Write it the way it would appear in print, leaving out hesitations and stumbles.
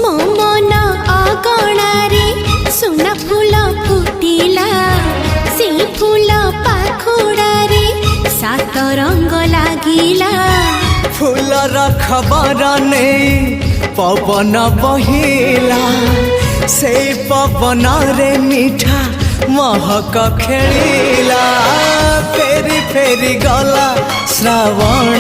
मो मन अगणारे सुना फूल फुटिला से फूल पाखुड़ारे सात रंग लागिला फूलर खबर नहीं पवन बहिला से पवन रे मीठा महक खेलिला फेरी फेरी गला श्रावण